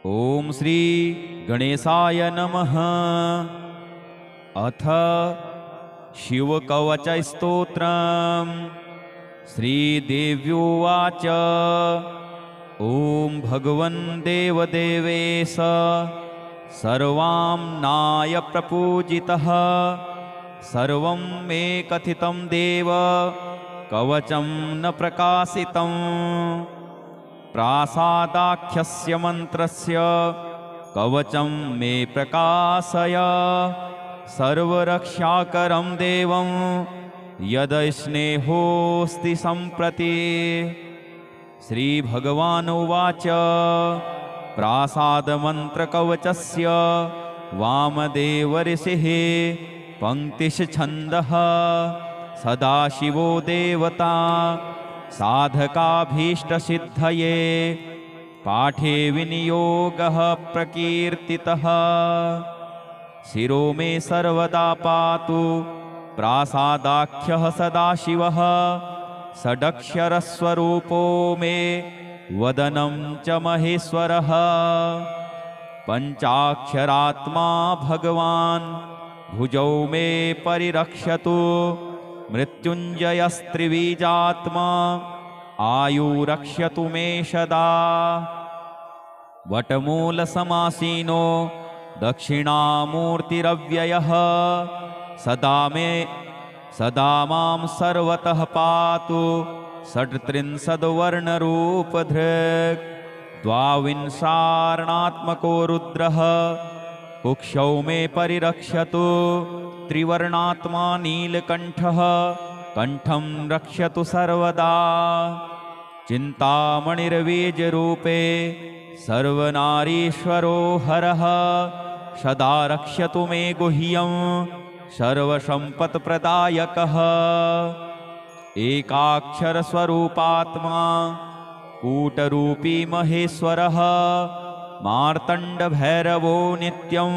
ओम श्री गणेशाय नमः। अथ शिवकवचस्तोत्रम्। श्रीदेव्युवाच ओम भगवन् देवदेवेश सर्वाम्नाय प्रपूजितः सर्वं मे कथितं देव कवचं न प्रकाशितं। प्रासादाख्यस्य मन्त्रस्य कवचं मे प्रकाशय सर्वरक्षाकरं देवं यदस्नेहोऽस्ति सम्प्रति। श्रीभगवानुवाच प्रासादमन्त्रकवचस्य वामदेवऋषिः पङ्क्तिश्छन्दः सदाशिवो देवता साधकाभीष्टसिद्धये पाठे विनियोगः प्रकीर्तितः। शिरो मे सर्वदा पातु प्रासादाख्यः सदाशिवः षडक्षरस्वरूपो मे वदनं च महेश्वरः। पञ्चाक्षरात्मा भगवान् भुजौ मे परिरक्षतु मृत्युञ्जयस्त्रिबीजात्मा आयुरक्षतु मे सदा। वटमूलसमासीनो दक्षिणामूर्तिरव्ययः सदा मां सर्वतः पातु षट्त्रिंशद्वर्णरूपधृक्। द्वाविंशार्णात्मको रुद्रः कुक्षौ मे परिरक्षतु त्रिवर्णात्मा नीलकण्ठः कण्ठं रक्षतु सर्वदा। चिन्तामणिर्बीजरूपे सर्वनारीश्वरो हरः सदा रक्षतु मे गुह्यं सर्वसम्पत्प्रदायकः। एकाक्षरस्वरूपात्मा कूटरूपी महेश्वरः मार्तण्डभैरवो नित्यं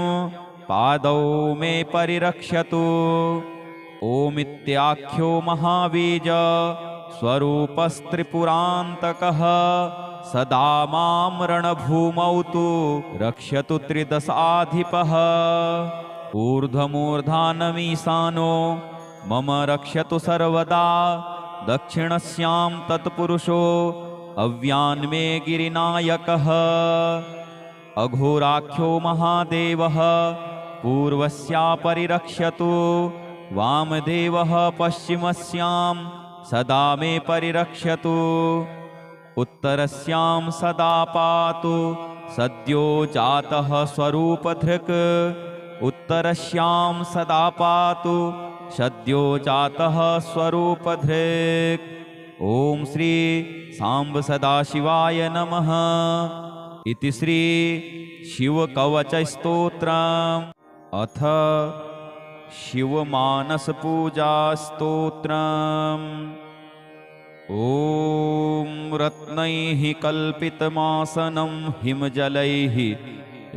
पादौ मे परिरक्षतु। ओमित्याख्यो महाबीज स्वरूपस्त्रिपुरान्तकः सदा मां रणभूमौ तु रक्षतु त्रिदशाधिपः। ऊर्ध्वमूर्धानमीशानो मम रक्षतु सर्वदा दक्षिणस्यां तत्पुरुषो अव्यान्मे गिरिनायकः। अघोराख्यो महादेवः पूर्वस्या परिरक्षतु वामदेवः पश्चिमस्यां सदा मे परिरक्षतु। उत्तरस्यां सदा पातु सद्यो जातः स्वरूपधृक् उत्तरस्यां सदा पातु सद्यो जातः स्वरूपधृक्। ओम श्री सांब सदाशिवाय नमः। इति श्री शिवकवचस्तोत्रम्। अथ शिवमानसपूजास्तोत्रम्। ॐ रत्नैः कल्पितमासनं हिमजलैः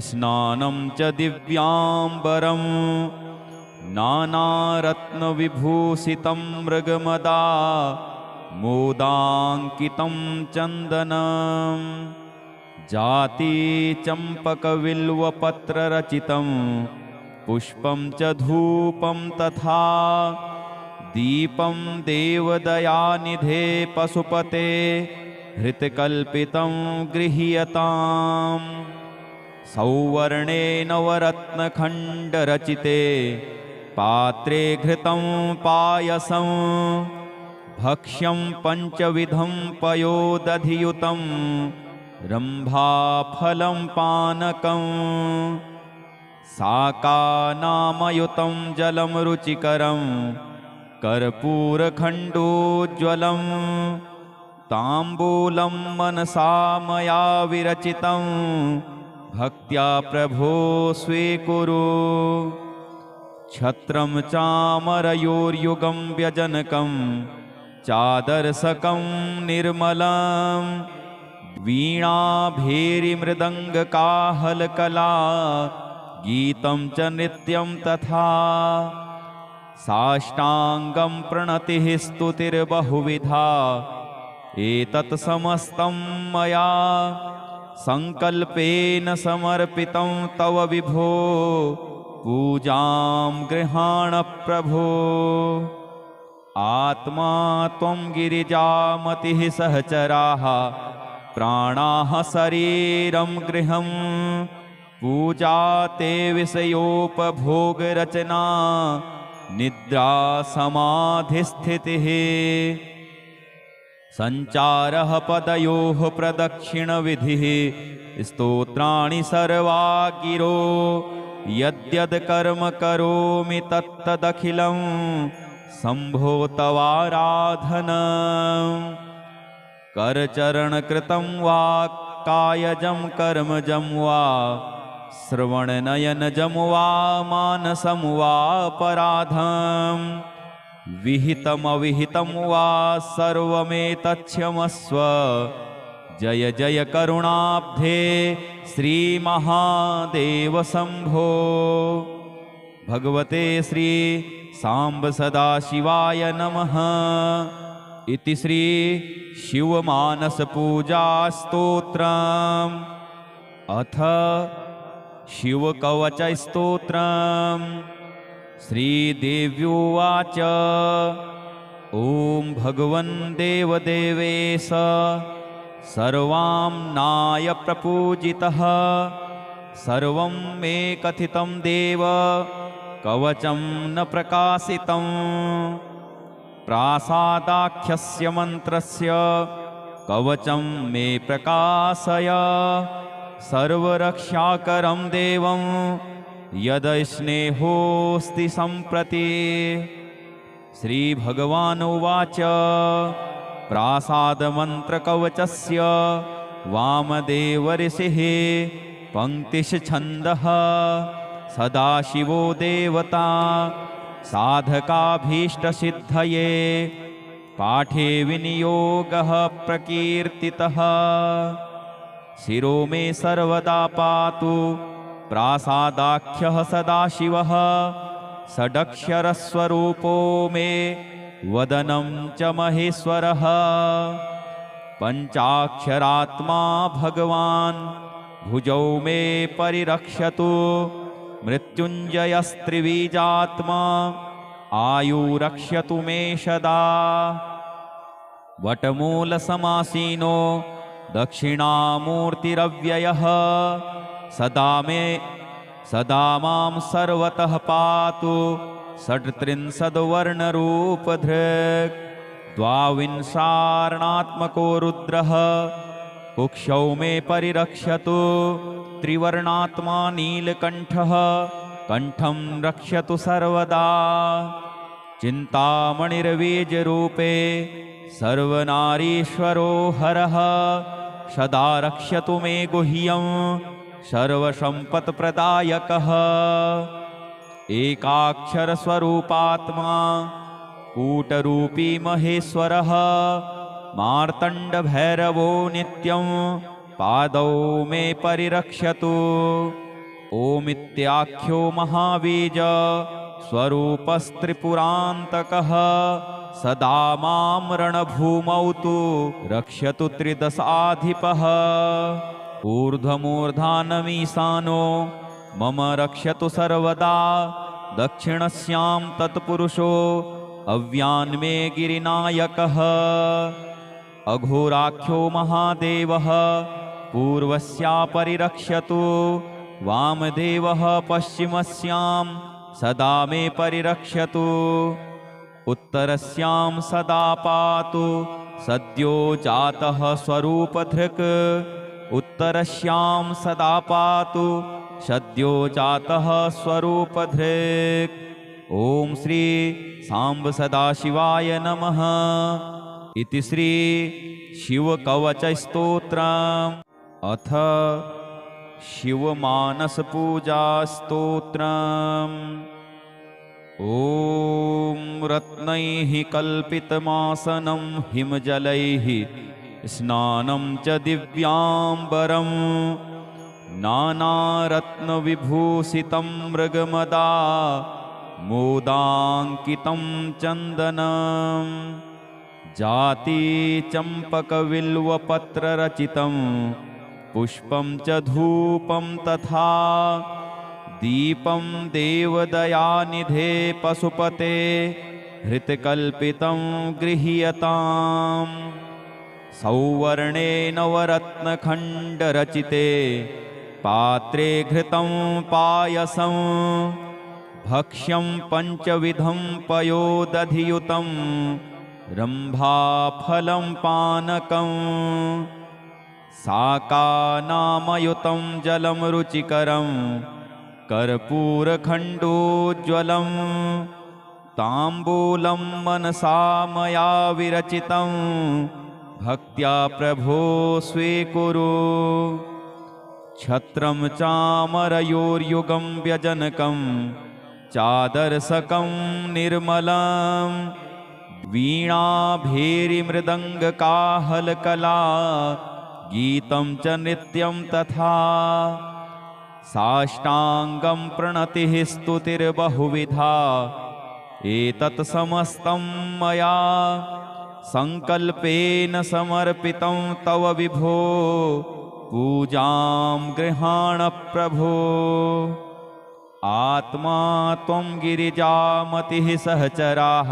स्नानं च दिव्याम्बरं नानारत्नविभूषितं मृगमदा मोदाङ्कितं चन्दनं जातिचम्पकविल्वपत्ररचितं पुष्पं च धूपं तथा दीपं देवदयानिधे पशुपते हृतकल्पितं गृह्यताम्। सौवर्णे नवरत्नखण्डरचिते पात्रे घृतं पायसं भक्ष्यं पञ्चविधं पयोदधियुतं रम्भाफलं पानकं साकानामयुतं जलं रुचिकरं कर्पूरखण्डोज्ज्वलं ताम्बूलं मनसा मया विरचितं भक्त्या प्रभो स्वीकुरु। छत्रं चामरयोर्युगं व्यजनकं चादर्शकं निर्मलं वीणाभेरीमृदङ्गकाहलकला गीतं च नृत्यं तथा साष्टांगं प्रणतिः स्तुतिर्बहुविधा एतत् समस्तं मया संकल्पेन समर्पितं तव विभो पूजां गृहाण प्रभो। आत्मा त्वं गिरिजामतिः सहचराः प्राणाः शरीरं गृहं पूजा ते विषयोपभोगरचना निद्रा समाधिस्थितिः। संचारः पदयोः प्रदक्षिणविधिः स्तोत्राणि सर्वा गिरो यद्यद् कर्म करोमि तत्तदखिलं शम्भो तवाराधनम्। करचरणकृतं वा कायजं कर्मजं वा श्रवणनयनजं वा मानसं वा पराधं विहितमविहितं वा सर्वमेतत्क्षमस्व। जय जय करुणाब्धे श्रीमहादेव शम्भो। भगवते श्री सांब सदाशिवाय नमः। इति श्री शिवमानस पूजा स्तोत्रम्। अथ शिवकवच स्तोत्रम्। श्रीदेव्युवाच ॐ भगवन् देवदेवेश सर्वाम्नाय प्रपूजितः सर्वं मे कथितं देव कवचं न प्रकाशितं। प्रासादाख्यस्य मन्त्रस्य कवचं मे प्रकाशय सर्वरक्षाकरं देवं यदस्नेहोऽस्ति सम्प्रति। श्रीभगवानुवाच प्रासादमन्त्रकवचस्य वामदेवऋषिः पङ्क्तिश्छन्दः सदाशिवो देवता साधकाभीष्टसिद्धये पाठे विनियोगः प्रकीर्तितः। शिरो मे सर्वदा पातु प्रासादाख्यः सदाशिवः षडक्षरस्वरूपो मे वदनं च महेश्वरः। पञ्चाक्षरात्मा भगवान् भुजौ मे परिरक्षतु मृत्युञ्जयस्त्रिबीजात्मा आयुरक्षतु मे सदा। वटमूलसमासीनो दक्षिणामूर्तिरव्ययः सदा मां सर्वतः पातु षट्त्रिंशद्वर्णरूपधृक्। द्वाविंशार्णात्मको रुद्रः कुक्षौ मे परिरक्षतु त्रिवर्णात्मा नीलकण्ठः कण्ठं रक्षतु सर्वदा। चिन्तामणिर्बीजरूपे सर्वनारीश्वरो हरः सदा रक्षतु मे गुह्यं सर्वसम्पत्प्रदायकः। एकाक्षरस्वरूपात्मा कूटरूपी महेश्वरः मार्तण्डभैरवो नित्यं पादौ मे परिरक्षतु। ओमित्याख्यो महाबीज स्वरूपस्त्रिपुरान्तकः सदा मां रणभूमौ तु रक्षतु त्रिदशाधिपः। ऊर्ध्वमूर्धानमीशानो मम रक्षतु सर्वदा दक्षिणस्यां तत्पुरुषो अव्यान्मे गिरिनायकः। अघोराख्यो महादेवः पूर्वस्या परिरक्षतु वामदेवः पश्चिमस्यां सदा मे परिरक्षतु। उत्तरस्यां सदा पातु सद्यो जातः स्वरूपधृक् उत्तरस्यां सदा पातु सद्यो जातः स्वरूपधृक्। ॐ श्री सांब सदाशिवाय नमः। इति श्री शिवकवच स्तोत्रम्। अथ शिवमानस पूजा स्तोत्रम्। ॐ रत्नैः कल्पितमासनं हिमजलैः स्नानं च दिव्याम्बरं नानारत्नविभूषितं मृगमदा मोदाङ्कितं चन्दनं जातिचम्पकविल्वपत्ररचितं पुष्पं च धूपं तथा दीपं देवदयानिधे पशुपते हृतकल्पितं गृह्यताम् सौवर्णे नवरत्नखण्डरचिते पात्रे घृतं पायसं भक्ष्यं पञ्चविधं पयोदधियुतं रम्भाफलं पानकम् साकानामयुतं जलं रुचिकरं कर्पूरखण्डोज्ज्वलं ताम्बूलं मनसा मया विरचितं भक्त्या प्रभो स्वीकुरु छत्रं चामरयोर्युगं व्यजनकं चादर्शकं निर्मलं वीणाभेरीमृदङ्गकाहलकला गीतं च नृत्यं तथा साष्टाङ्गं प्रणतिः स्तुतिर्बहुविधा एतत् समस्तं मया संकल्पेन समर्पितं तव विभो पूजां गृहाण प्रभो आत्मा त्वं गिरिजामतिः सहचराः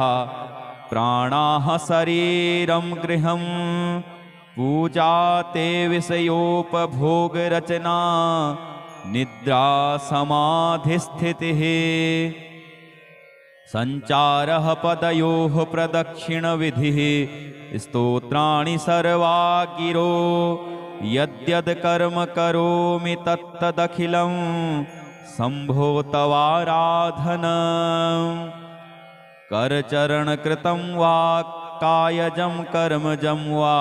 प्राणाः शरीरं गृहं पूजा ते विषयोपभोगरचना निद्रा समाधिस्थितिः संचारः पदयोः प्रदक्षिणविधिः स्तोत्राणि सर्वा गिरो यद्यद् कर्म करोमि तत्तदखिलं शम्भो तवाराधनम् करचरणकृतं वा कायजं कर्मजं वा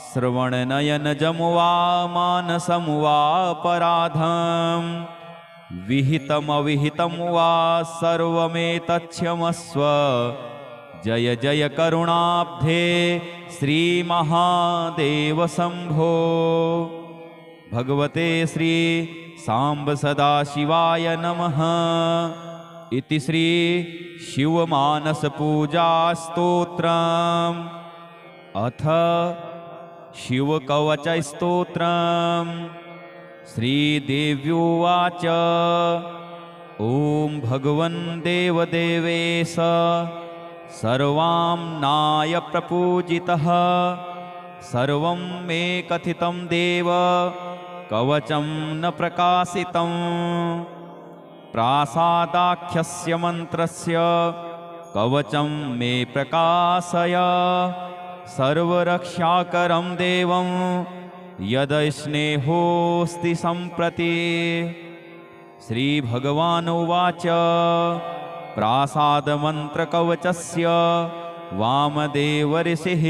श्रवणनयनजं वा मानसं वा अपराधं विहितमविहितं वा सर्वमेतत्क्षमस्व जय जय करुणाब्धे श्रीमहादेव शम्भो भगवते श्री सांब सदाशिवाय नमः इति श्री शिवमानस पूजा स्तोत्रम् अथ शिवकवच स्तोत्रम् श्रीदेव्युवाच ॐ भगवन् देवदेवेश सर्वाम्नाय प्रपूजितः सर्वं मे कथितं देव कवचं न प्रकाशितं प्रासादाख्यस्य मन्त्रस्य कवचं मे प्रकाशय सर्वरक्षाकरं देवं यदस्नेहोऽस्ति सम्प्रति श्रीभगवानुवाच प्रासादमन्त्रकवचस्य वामदेवऋषिः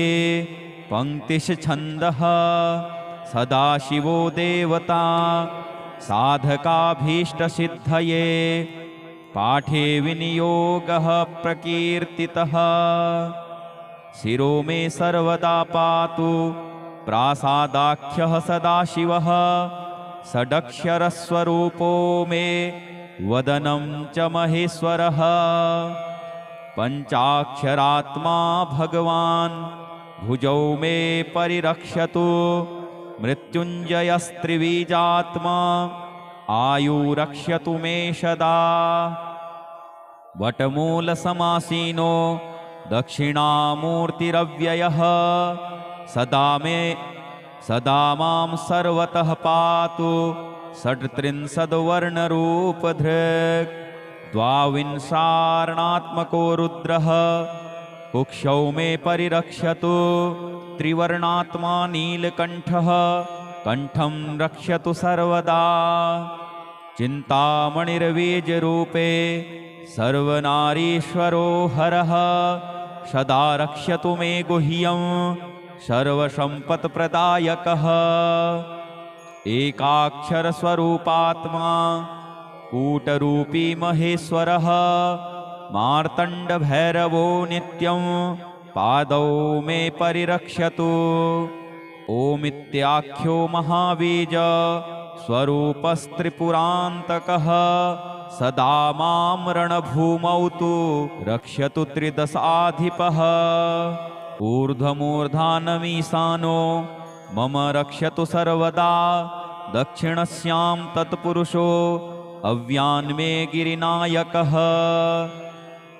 पङ्क्तिश्छन्दः सदाशिवो देवता साधकाभीष्टसिद्धये पाठे विनियोगः प्रकीर्तितः शिरो मे सर्वदा पातु प्रासादाख्यः सदाशिवः षडक्षरस्वरूपो मे वदनं च महेश्वरः पञ्चाक्षरात्मा भगवान् भुजौ मे परिरक्षतु मृत्युञ्जयस्त्रिबीजात्मा आयुरक्ष्यतु मे सदा वटमूलसमासीनो दक्षिणामूर्तिरव्ययः सदा मां सर्वतः पातु षट्त्रिंशद्वर्णरूपधृक् द्वाविंशार्णात्मको रुद्रः कुक्षौ मे परिरक्षतु त्रिवर्णात्मा नीलकण्ठः कण्ठं रक्षतु सर्वदा चिन्तामणिर्बीजरूपे सर्वनारीश्वरो हरः सदा रक्षतु मे गुह्यं सर्वसम्पत्प्रदायकः एकाक्षरस्वरूपात्मा कूटरूपी महेश्वरः मार्तण्डभैरवो नित्यं पादौ मे परिरक्षतु ओमित्याख्यो महाबीज स्वरूपस्त्रिपुरान्तकः सदा मां रणभूमौ तु रक्षतु त्रिदशाधिपः ऊर्ध्वमूर्धानमीशानो मम रक्षतु सर्वदा दक्षिणस्यां तत्पुरुषो अव्यान्मे गिरिनायकः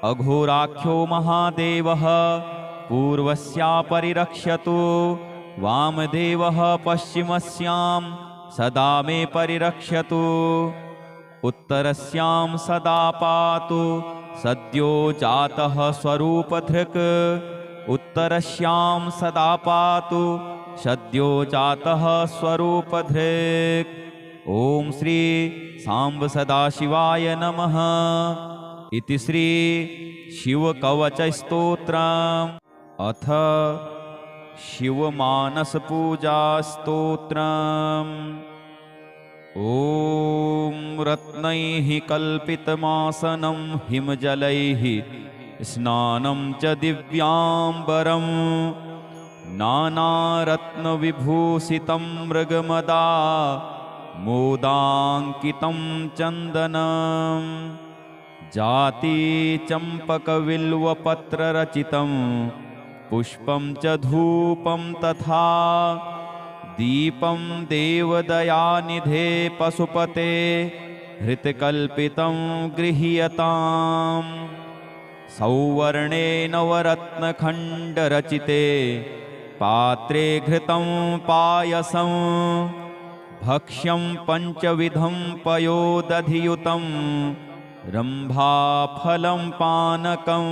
अघोराख्यो महादेवः पूर्वस्या परिरक्षतु वामदेवः पश्चिमस्यां सदा मे परिरक्षतु उत्तरस्यां सदा पातु सद्यो जातः स्वरूपधृक् उत्तरस्यां सदा पातु सद्यो जातः स्वरूपधृक्। ॐ श्री सांब सदाशिवाय नमः। इति श्री शिवकवचस्तोत्रम्। अथ शिवमानसपूजास्तोत्रम्। ॐ रत्नैः कल्पितमासनं हिमजलैः स्नानं च दिव्याम्बरं नानारत्नविभूषितं मृगमदा मोदाङ्कितं चन्दनं जाति चम्पकविल्वपत्ररचितं पुष्पं च धूपं तथा दीपं देवदयानिधे पशुपते हृतकल्पितं गृह्यताम् सौवर्णे नवरत्नखण्डरचिते पात्रे घृतं पायसं भक्ष्यं पञ्चविधं पयोदधियुतं रम्भाफलं पानकं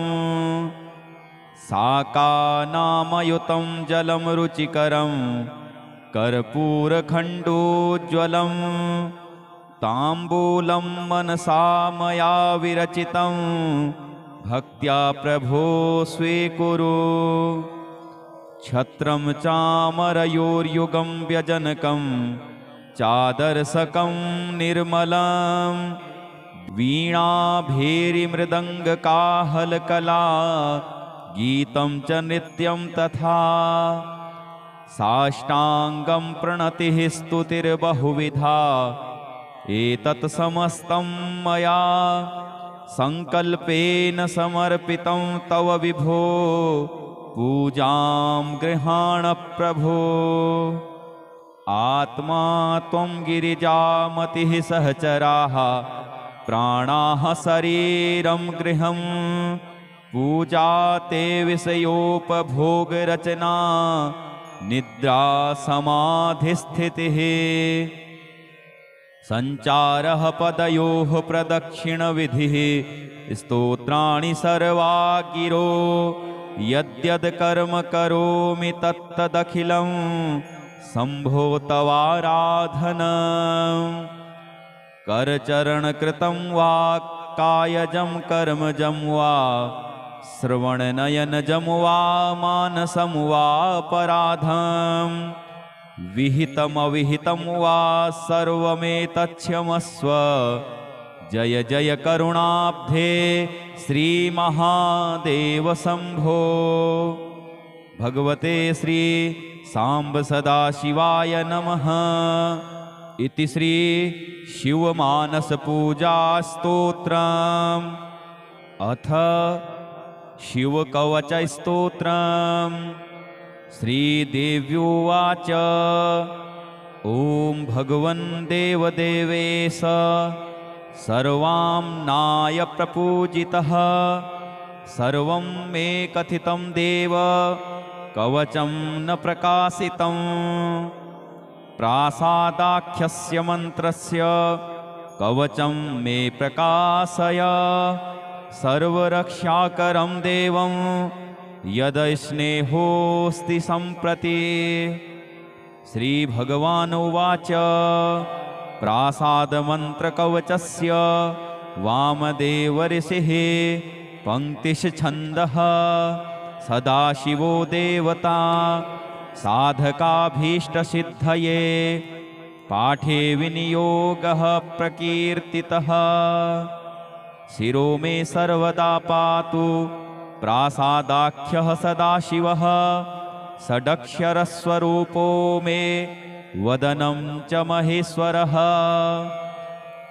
साकानामयुतं जलं रुचिकरं कर्पूरखण्डोज्ज्वलं ताम्बूलं मनसा मया विरचितं भक्त्या प्रभो स्वीकुरु छत्रं चामरयोर्युगं व्यजनकं चादर्शकं निर्मलं वीणाभेरीमृदङ्गकाहलकला गीतं च नृत्यं तथा साष्टाङ्गं प्रणतिः स्तुतिर्बहुविधा एतत् समस्तं मया संकल्पेन समर्पितं तव विभो पूजां गृहाण प्रभो आत्मा त्वं गिरिजामतिः सहचराः प्राणाः शरीरं गृहं पूजा ते विषयोपभोगरचना निद्रा समाधिस्थितिः संचारः पदयोः प्रदक्षिणविधिः स्तोत्राणि सर्वा गिरो यद्यद् कर्म करोमि तत्तदखिलं शम्भो तवाराधनम् करचरणकृतं वा कायजं कर्मजं वा श्रवणनयनजं वा मानसं वा अपराधम् विहितमविहितं वा सर्वमेतत्क्षमस्व जय जय करुणाब्धे श्रीमहादेव शम्भो। भगवते श्री सांब सदाशिवाय नमः। इति श्री शिवमानसपूजास्तोत्रम्। अथ शिवकवचस्तोत्रम्। श्रीदेव्युवाच ॐ भगवन् देवदेवेश सर्वाम्नाय प्रपूजितः सर्वं मे कथितं देव कवचं न प्रकाशितं प्रासादाख्यस्य मन्त्रस्य कवचं मे प्रकाशय सर्वरक्षाकरं देवं यदस्नेहोऽस्ति सम्प्रति। श्रीभगवानुवाच प्रासादमन्त्रकवचस्य वामदेवऋषिः पङ्क्तिश्छन्दः सदाशिवो देवता साधकाभीष्टसिद्धये पाठे विनियोगः प्रकीर्तितः शिरो मे सर्वदा पातु प्रासादाख्यः सदाशिवः षडक्षरस्वरूपो मे वदनं च महेश्वरः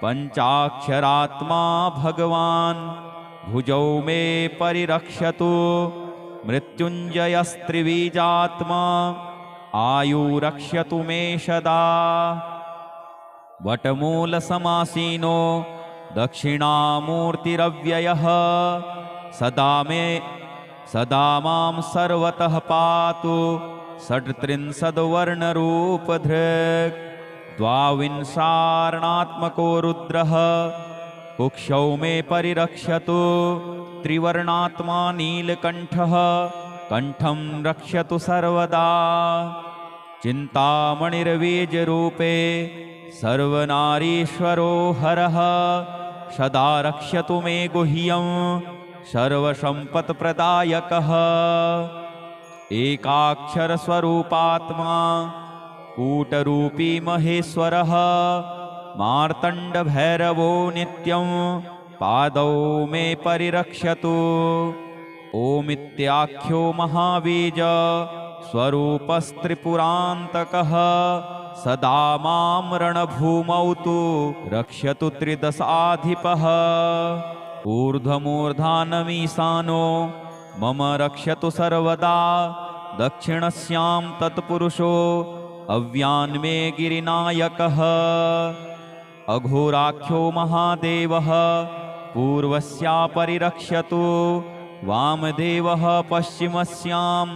पञ्चाक्षरात्मा भगवान् भुजौ मे परिरक्षतु मृत्युञ्जयस्त्रिबीजात्मा आयुरक्ष्यतु मे सदा। वटमूलसमासीनो दक्षिणामूर्तिरव्ययः सदा मां सर्वतः पातु षट्त्रिंशद्वर्णरूपधृक्। द्वाविंशार्णात्मको रुद्रः कुक्षौ मे परिरक्षतु। त्रिवर्णात्मा नीलकण्ठः कण्ठं रक्षतु सर्वदा। चिन्तामणिर्बीजरूपे सर्वनारीश्वरो हरः सदा रक्षतु मे गुह्यं सर्वसम्पत्प्रदायकः। एकाक्षरस्वरूपात्मा कूटरूपी महेश्वरः मार्तण्डभैरवो नित्यं पादौ मे परिरक्षतु। ओमित्याख्यो महाबीज स्वरूपस्त्रिपुरान्तकः सदा मां रणभूमौ तु रक्षतु त्रिदशाधिपः। ऊर्ध्वमूर्धानमीशानो मम रक्षतु सर्वदा। दक्षिणस्यां तत्पुरुषो अव्यान्मे गिरिनायकः। अघोराख्यो महादेवः पूर्वस्या परिरक्षतु। वामदेवः पश्चिमस्यां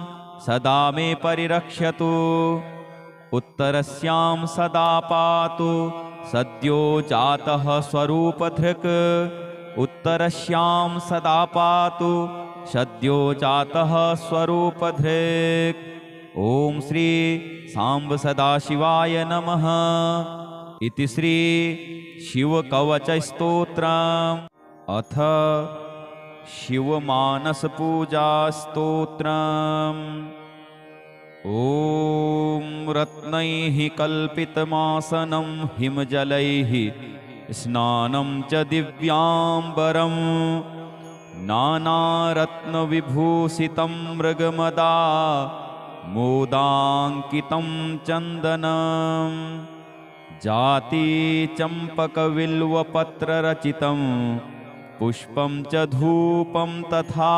सदा मे परिरक्षतु। उत्तरस्यां सदा पातु सद्यो जातः स्वरूपधृक्। उत्तरस्यां सदा पातु सद्यो जातः स्वरूपधृक्। ॐ श्री सांब सदाशिवाय नमः। इति श्री शिवकवचस्तोत्रम्। अथ शिवमानसपूजास्तोत्रम्। ॐ रत्नैः कल्पितमासनं हिमजलैः स्नानं च दिव्याम्बरं नानारत्नविभूषितं मृगमदा मोदाङ्कितं चन्दनं जाति चम्पकविल्वपत्ररचितं पुष्पं च धूपं तथा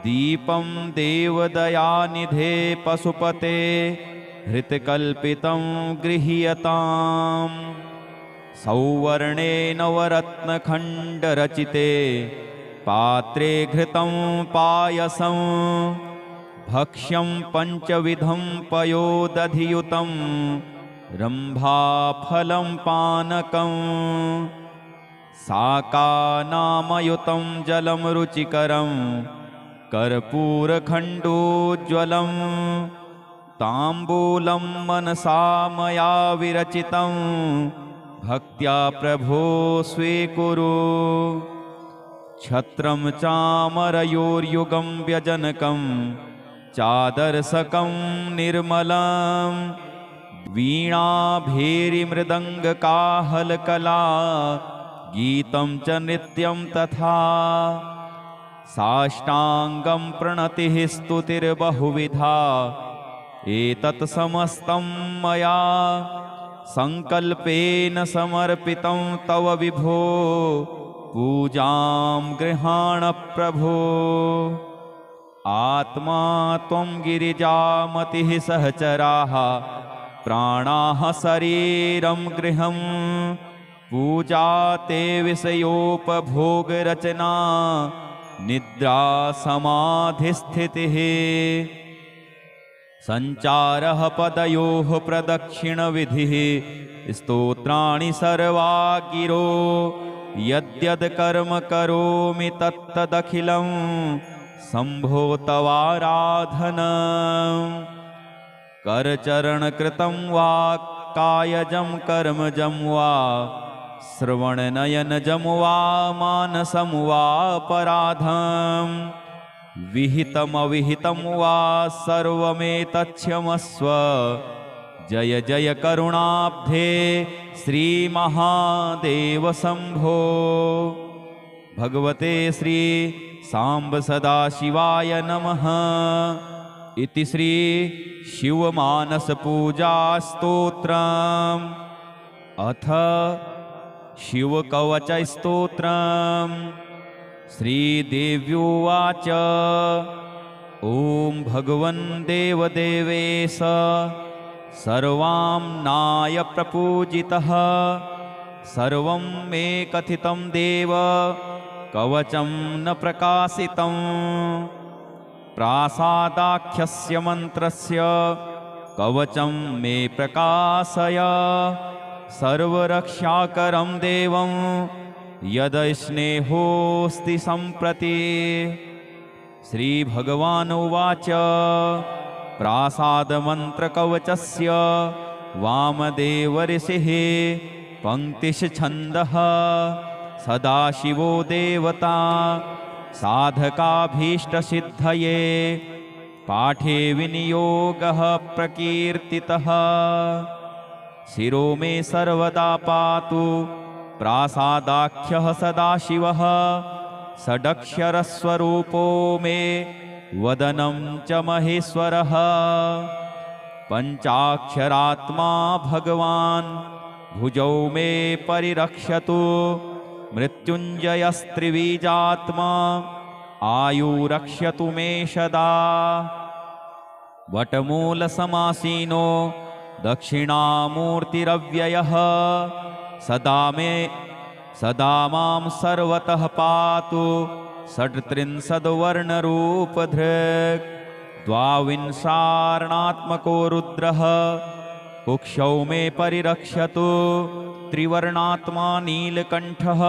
दीपं देवदयानिधे पशुपते हृतकल्पितं गृह्यताम्। सौवर्णे नवरत्नखण्डरचिते पात्रे घृतं पायसं भक्ष्यं पञ्चविधं पयोदधियुतं रम्भाफलं पानकं शाकानामयुतं जलं रुचिकरं कर्पूरखण्डोज्ज्वलं ताम्बूलं मनसा मया विरचितं भक्त्या प्रभो स्वीकुरु। छत्रं चामरयोर्युगं व्यजनकं चादर्शकं निर्मलं वीणाभेरीमृदङ्गकाहलकला गीतं च नृत्यं तथा साष्टाङ्गं प्रणतिः स्तुतिर्बहुविधा एतत् समस्तं मया संकल्पेन समर्पितं तव विभो पूजां गृहाण प्रभो। आत्मा त्वं गिरिजामतिः सहचराः प्राणाः शरीरं गृहं पूजा ते विषयोपभोगरचना निद्रा समाधिस्थितिः संचारः पदयोः प्रदक्षिणविधिः स्तोत्राणि सर्वा गिरो यद्यद् कर्म करोमि तत्तदखिलं शम्भो तवाराधनम्। करचरणकृतं वा कायजं कर्मजं वा श्रवणनयनजं वा मानसं वा अपराधं विहितमविहितं वा सर्वमेतत्क्षमस्व। जय जय करुणाब्धे श्रीमहादेव शम्भो। भगवते श्री सांब सदाशिवाय नमः। इति श्री शिवमानसपूजास्तोत्रम्। अथ शिवकवचस्तोत्रम्। श्रीदेव्युवाच ॐ भगवन् देवदेवेश सर्वाम्नाय प्रपूजितः सर्वं मे कथितं देव कवचं न प्रकाशितं प्रासादाख्यस्य मन्त्रस्य कवचं मे प्रकाशय सर्वरक्षाकरं देवं यदस्नेहोऽस्ति सम्प्रति। श्रीभगवानुवाच प्रासादमन्त्रकवचस्य वामदेवऋषिः पङ्क्तिश्छन्दः सदाशिवो देवता साधकाभीष्टसिद्धये पाठे विनियोगः प्रकीर्तितः शिरो मे सर्वदा पातु प्रासादाख्यः सदाशिवः षडक्षरस्वरूपो मे वदनं च महेश्वरः पञ्चाक्षरात्मा भगवान् भुजौ मे परिरक्षतु मृत्युञ्जयस्त्रिबीजात्मा आयुरक्षतु मे सदा वटमूलसमासीनो दक्षिणामूर्तिरव्ययः सदा मां सर्वतः पातु षट्त्रिंशद्वर्णरूपधृक् द्वाविंशार्णात्मको रुद्रः कुक्षौ मे परिरक्षतु त्रिवर्णात्मा नीलकण्ठः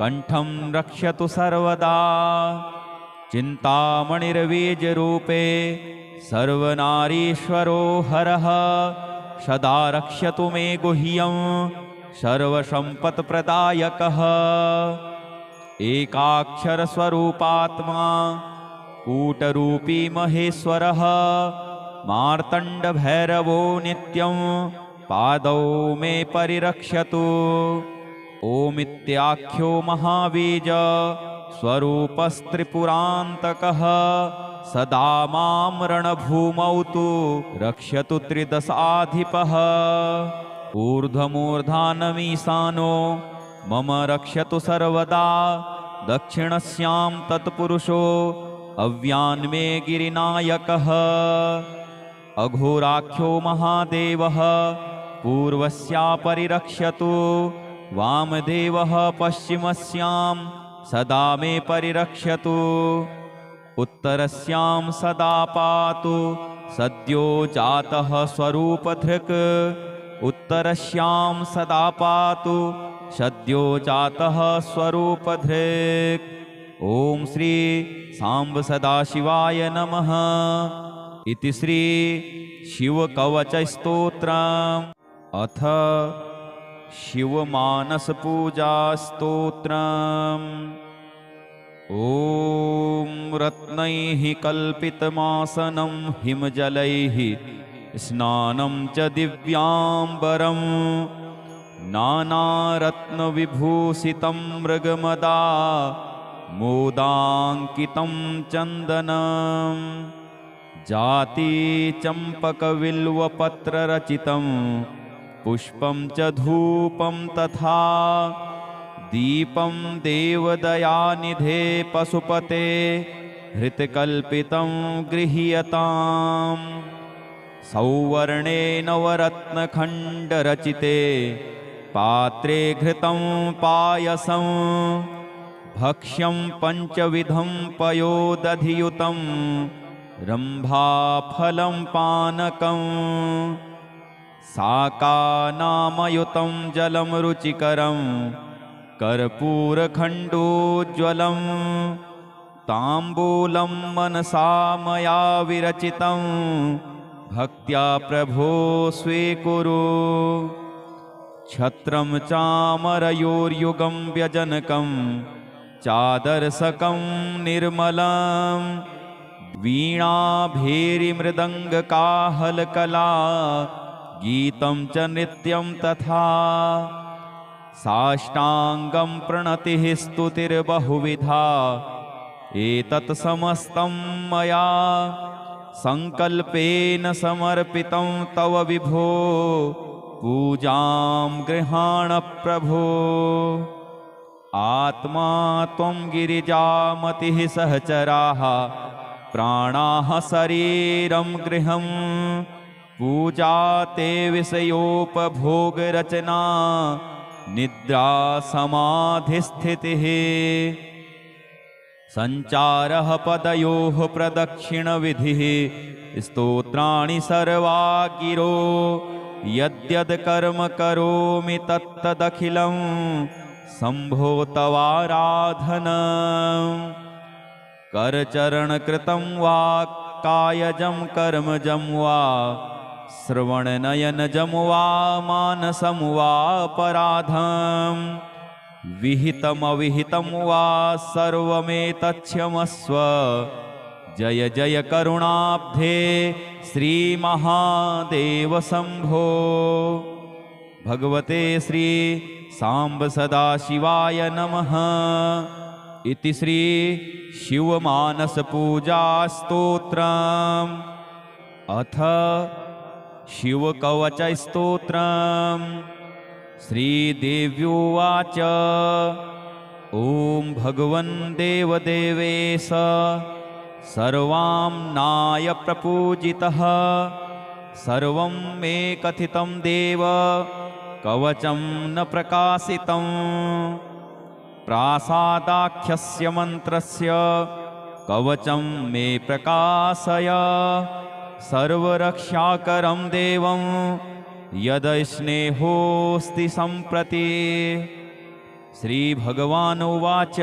कण्ठं रक्षतु सर्वदा चिन्तामणिर्बीजरूपे सर्वनारीश्वरो हरः सदा रक्षतु मे गुह्यं सर्वसम्पत्प्रदायकः एकाक्षरस्वरूपात्मा कूटरूपी महेश्वरः मार्तण्डभैरवो नित्यं पादौ मे परिरक्षतु ओमित्याख्यो महाबीज स्वरूपस्त्रिपुरान्तकः सदा मां रणभूमौ तु रक्षतु त्रिदशाधिपः ऊर्ध्वमूर्धानमीशानो मम रक्षतु सर्वदा दक्षिणस्यां तत्पुरुषो अव्यान्मे गिरिनायकः अघोराख्यो महादेवः पूर्वस्या परिरक्षतु वामदेवः पश्चिमस्यां सदा मे परिरक्षतु उत्तरस्यां सदा पातु सद्यो जातः स्वरूपधृक् उत्तरस्यां सदा पातु सद्यो जातः स्वरूपधृक् ॐ श्री सांब सदाशिवाय नमः इति श्री शिवकवचस्तोत्रम् अथ शिवमानसपूजास्तोत्रम् ॐ रत्नैः कल्पितमासनं हिमजलैः स्नानं च दिव्याम्बरं नानारत्नविभूषितं मृगमदा मोदाङ्कितं चन्दनं जातिचम्पकविल्वपत्ररचितं पुष्पं च धूपं तथा दीपं देवदयानिधे पशुपते हृतकल्पितं गृह्यताम् सौवर्णे नवरत्नखण्डरचिते पात्रे घृतं पायसं भक्ष्यं पञ्चविधं पयोदधियुतं रम्भाफलं पानकं साकानामयुतं जलं रुचिकरं कर्पूरखण्डोज्ज्वलं ताम्बूलं मनसा मया विरचितं भक्त्या प्रभो स्वीकुरु छत्रं चामरयोर्युगं व्यजनकं चादर्शकं निर्मलं वीणाभेरीमृदङ्गकाहलकला गीतं च नृत्यं तथा साष्टाङ्गं प्रणतिः स्तुतिर्बहुविधा एतत् समस्तं मया संकल्पेन समर्पितं तव विभो पूजां गृहाण प्रभो आत्मा त्वं गिरिजामतिः सहचराः प्राणाः शरीरं गृहं पूजा ते विषयोपभोगरचना निद्रा समाधिस्थितिः संचारः पदयोः प्रदक्षिणविधिः स्तोत्राणि सर्वा गिरो यद्यद् कर्म करोमि तत्तदखिलं शम्भो तवाराधनम् करचरणकृतं वा कायजं कर्मजं वा श्रवणनयनजं वा मानसं वा पराधं विहितमविहितं वा सर्वमेतत्क्षमस्व जय जय करुणाब्धे श्रीमहादेव शम्भो। भगवते श्री सांब सदाशिवाय नमः। इति श्री शिवमानस पूजा स्तोत्रम्। अथ शिवकवच स्तोत्रम्। श्रीदेव्युवाच ॐ भगवन् देवदेवेश सर्वाम्नाय प्रपूजितः सर्वं मे कथितं देव कवचं न प्रकाशितं प्रासादाख्यस्य मन्त्रस्य कवचं मे प्रकाशय सर्वरक्षाकरं देवं यदस्नेहोऽस्ति सम्प्रति। श्रीभगवानुवाच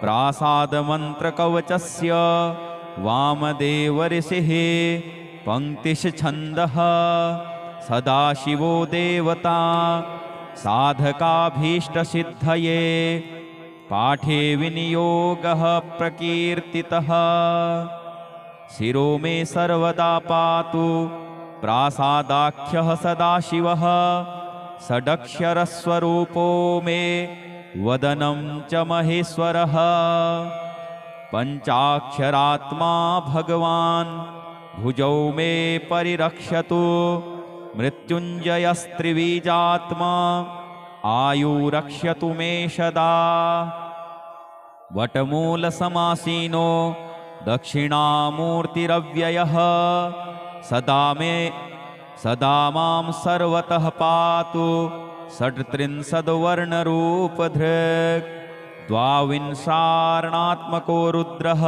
प्रासादमन्त्रकवचस्य वामदेवऋषिः पङ्क्तिश्छन्दः सदाशिवो देवता साधकाभीष्टसिद्धये पाठे विनियोगः प्रकीर्तितः शिरो मे सर्वदा पातु प्रासादाख्यः सदाशिवः षडक्षरस्वरूपो मे वदनं च महेश्वरः पञ्चाक्षरात्मा भगवान् भुजौ मे परिरक्षतु मृत्युञ्जयस्त्रिबीजात्मा आयुरक्षतु मे सदा वटमूलसमासीनो दक्षिणामूर्तिरव्ययः सदा मां सर्वतः पातु षट्त्रिंशद्वर्णरूपधृक् द्वाविंशार्णात्मको रुद्रः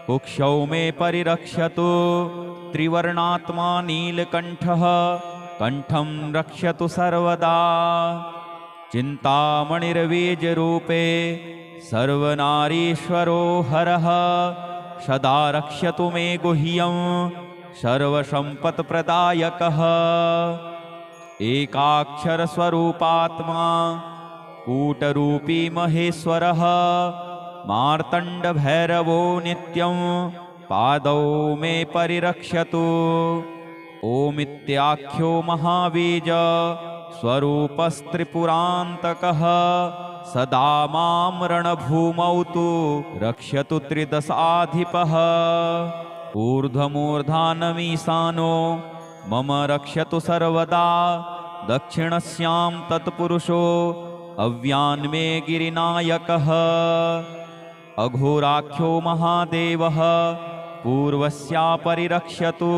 कुक्षौ मे परिरक्षतु त्रिवर्णात्मा नीलकण्ठः कण्ठं रक्षतु सर्वदा चिन्तामणिर्बीजरूपे सर्वनारीश्वरो हरः सदा रक्षतु मे गुह्यं सर्वसम्पत्प्रदायकः एकाक्षरस्वरूपात्मा कूटरूपी महेश्वरः मार्तण्डभैरवो नित्यं पादौ मे परिरक्षतु ओमित्याख्यो महाबीज स्वरूपस्त्रिपुरान्तकः सदा मां रणभूमौ तु रक्षतु त्रिदशाधिपः ऊर्ध्वमूर्धानमीशानो मम रक्षतु सर्वदा दक्षिणस्यां तत्पुरुषो अव्यान्मे गिरिनायकः अघोराख्यो महादेवः पूर्वस्या परिरक्षतु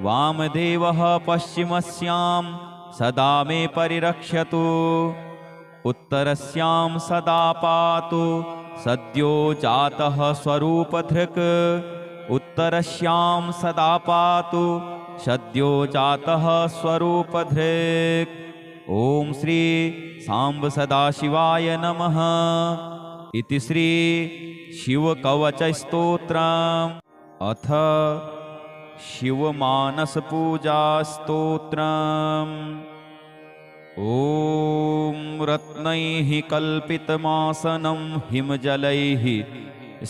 वामदेवः पश्चिमस्यां सदा मे परिरक्षतु उत्तरस्यां सदा पातु सद्यो जातः स्वरूपधृक् उत्तरस्यां सदा पातु सद्यो जातः स्वरूपधृक्। ॐ श्री सांब सदाशिवाय नमः। इति श्री शिवकवच स्तोत्रम्। अथ शिवमानस पूजा स्तोत्रम्। ॐ रत्नैः कल्पितमासनं हिमजलैः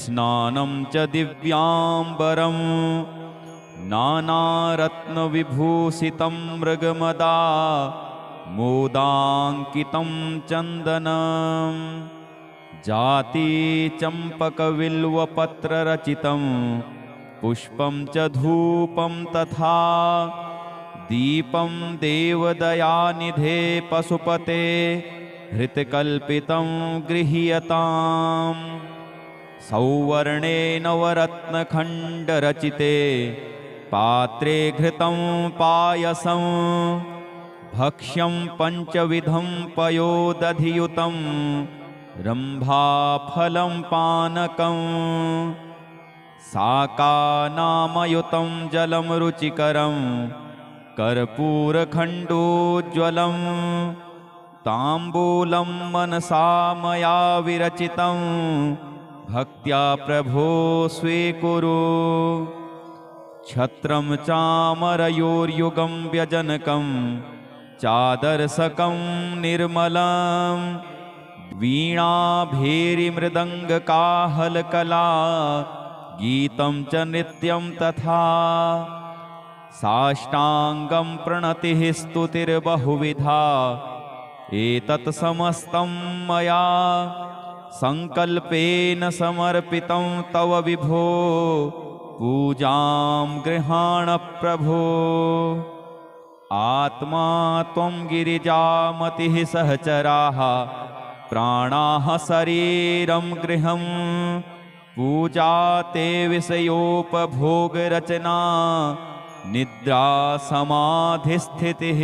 स्नानं च दिव्याम्बरं नानारत्नविभूषितं मृगमदा मोदाङ्कितं चन्दनं जातिचम्पकविल्वपत्ररचितं पुष्पं च धूपं तथा दीपं देवदयानिधे पशुपते हृतकल्पितं गृह्यताम् सौवर्णे नवरत्नखण्डरचिते पात्रे घृतं पायसं भक्ष्यं पञ्चविधं पयोदधियुतं रम्भाफलं पानकं साकानामयुतं जलं रुचिकरं कर्पूरखण्डोज्ज्वलं ताम्बूलं मनसा मया विरचितं भक्त्या प्रभो स्वीकुरु। छत्रं चामरयोर्युगं व्यजनकं चादर्शकं निर्मलं वीणाभेरीमृदङ्गकाहलकला गीतं च नृत्यं तथा साष्टाङ्गं प्रणतिः स्तुतिर्बहुविधा एतत् समस्तं मया संकल्पेन समर्पितं तव विभो पूजां गृहाण प्रभो। आत्मा त्वं गिरिजामतिः सहचराः प्राणाः शरीरं गृहं पूजा ते विषयोपभोगरचना निद्रा समाधिस्थितिः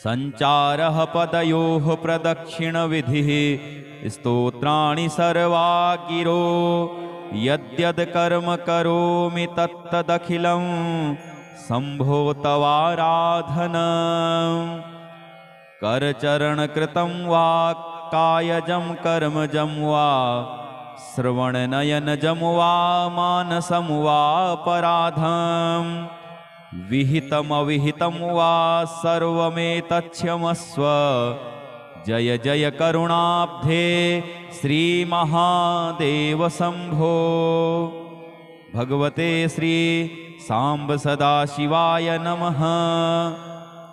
संचारः पदयोः प्रदक्षिणविधिः स्तोत्राणि सर्वा गिरो यद्यद् कर्म करोमि तत्तदखिलं शम्भो तवाराधनम् करचरणकृतं वा कायजं कर्मजं वा श्रवणनयनजं वा मानसं वा पराधम् विहितमविहितं वा सर्वमेतत्क्षमस्व। जय जय करुणाब्धे श्रीमहादेव शम्भो। भगवते श्री सांब सदाशिवाय नमः।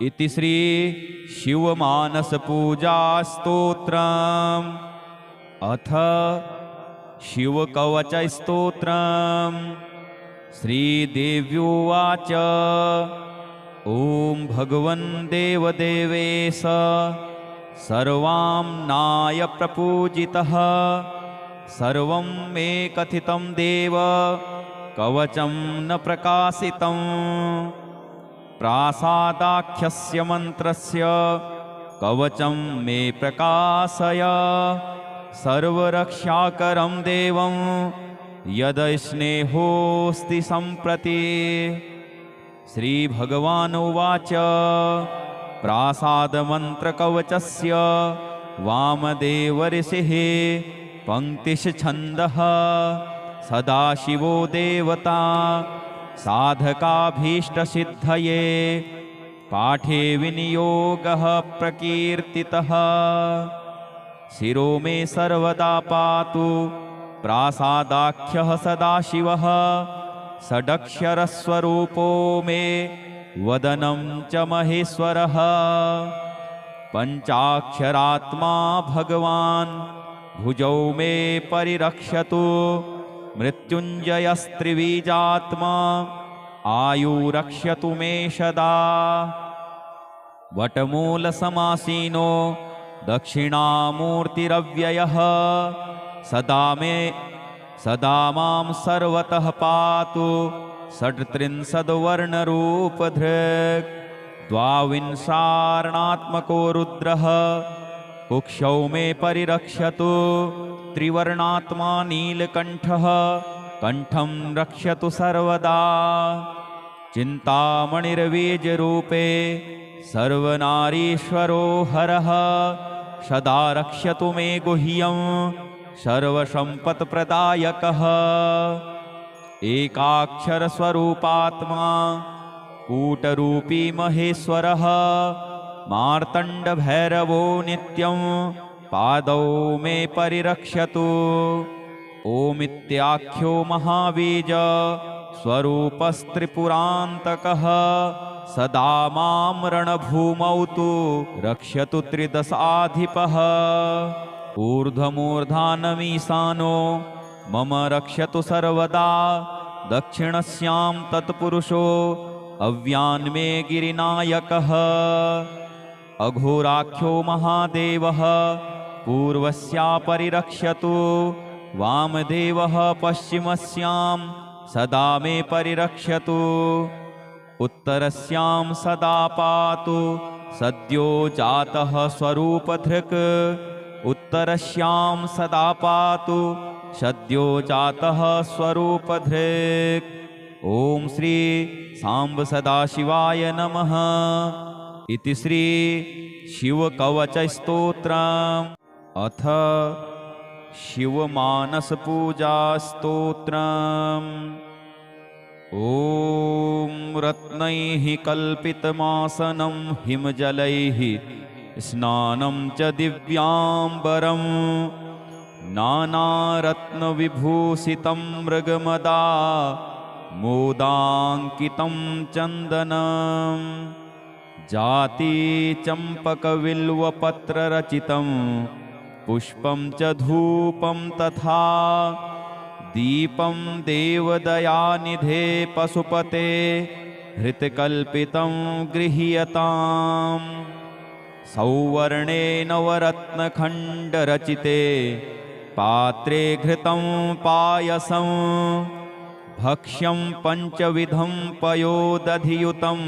इति श्री शिवमानस पूजा स्तोत्रम्। अथ शिवकवच स्तोत्रम्। श्रीदेव्युवाच ॐ भगवन् देवदेवेश सर्वाम्नाय प्रपूजितः सर्वं मे कथितं देव कवचं न प्रकाशितं प्रासादाख्यस्य मन्त्रस्य कवचं मे प्रकाशय सर्वरक्षाकरं देवं यदस्नेहोऽस्ति सम्प्रति। श्रीभगवानुवाच प्रासादमन्त्रकवचस्य वामदेवऋषिः पङ्क्तिश्छन्दः सदाशिवो देवता साधकाभीष्टसिद्धये पाठे विनियोगः प्रकीर्तितः। शिरो मे सर्वदा पातु प्रासादाख्यः सदाशिवः षडक्षरस्वरूपो मे वदनं च महेश्वरः पञ्चाक्षरात्मा भगवान् भुजौ मे परिरक्षतु मृत्युञ्जयस्त्रिबीजात्मा आयुरक्षतु मे सदा। वटमूलसमासीनो दक्षिणामूर्तिरव्ययः सदा मां सर्वतः पातु षट्त्रिंशद्वर्णरूपधृक् द्वाविंशार्णात्मको रुद्रः कुक्षौ मे परिरक्षतु त्रिवर्णात्मा नीलकण्ठः कण्ठं रक्षतु सर्वदा। चिन्तामणिर्बीजरूपे सर्वनारीश्वरो हरः सदा रक्षतु मे गुह्यं सर्वसम्पत्प्रदायकः। एकाक्षरस्वरूपात्मा कूटरूपी महेश्वरः मार्तण्डभैरवो नित्यं पादौ मे परिरक्षतु। ओमित्याख्यो महाबीज स्वरूपस्त्रिपुरान्तकः सदा मां रणभूमौ तु रक्षतु त्रिदशाधिपः। ऊर्ध्वमूर्धानमीशानो मम रक्षतु सर्वदा दक्षिणस्यां तत्पुरुषो अव्यान्मे गिरिनायकः। अघोराख्यो महादेवः पूर्वस्या परिरक्षतु वामदेवः पश्चिमस्यां सदा मे परिरक्षतु। उत्तरस्यां सदा पातु सद्यो जातः स्वरूपधृक्। उत्तरस्यां सदा पातु सद्यो जातः स्वरूपधृक्। ॐ श्री सांब सदाशिवाय नमः। इति श्री शिवकवचस्तोत्रम्। अथ शिवमानसपूजास्तोत्रम्। ॐ रत्नैः कल्पितमासनं हिमजलैः स्नानं च दिव्याम्बरं नानारत्नविभूषितं मृगमदा मोदाङ्कितं चन्दनं जातिचम्पकविल्वपत्ररचितं पुष्पं च धूपं तथा दीपं देवदयानिधे पशुपते हृतकल्पितं गृह्यताम्। सौवर्णे नवरत्नखण्डरचिते पात्रे घृतं पायसं भक्ष्यं पञ्चविधं पयोदधियुतं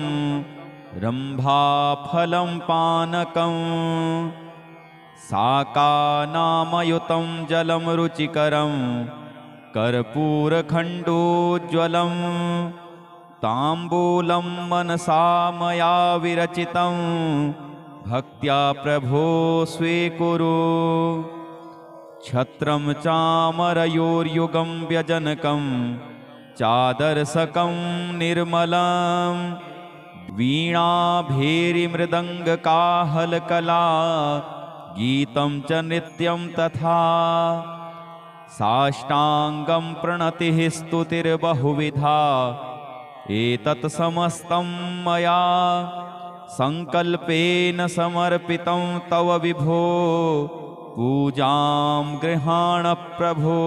रम्भाफलं पानकम् साकानामयुतं जलं रुचिकरं कर्पूरखण्डोज्ज्वलं ताम्बूलं मनसा मया विरचितं भक्त्या प्रभो स्वीकुरु। छत्रं चामरयोर्युगं व्यजनकं चादर्शकं निर्मलं वीणाभेरीमृदङ्गकाहलकला गीतं च नृत्यं तथा साष्टाङ्गं प्रणतिः स्तुतिर्बहुविधा एतत् समस्तं मया संकल्पेन समर्पितं तव विभो पूजां गृहाण प्रभो।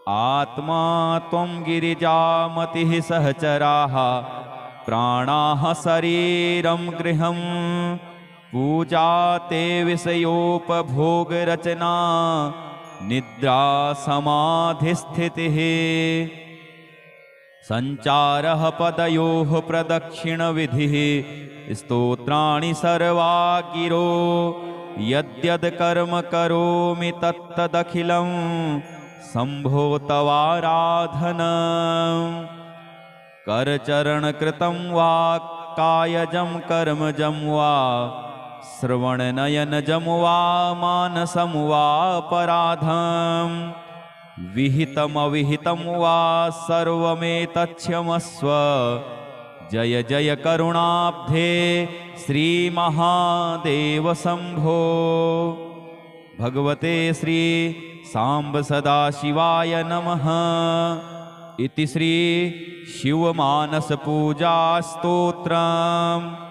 आत्मा त्वं गिरिजामतिः सहचराः प्राणाः शरीरं गृहं पूजा ते विषयोपभोगरचना निद्रा समाधिस्थितिः संचारः पदयोः प्रदक्षिणविधिः स्तोत्राणि सर्वा गिरो यद्यद् कर्म करोमि तत्तदखिलं शम्भो तवाराधनम्। करचरणकृतं वा कायजं कर्मजं वा श्रवणनयनजं वा मानसं वा अपराधं विहितमविहितं वा सर्वमेतत्क्षमस्व। जय जय करुणाब्धे श्रीमहादेव शम्भो। भगवते श्री सांब सदाशिवाय नमः। इति श्री शिवमानसपूजास्तोत्रम्।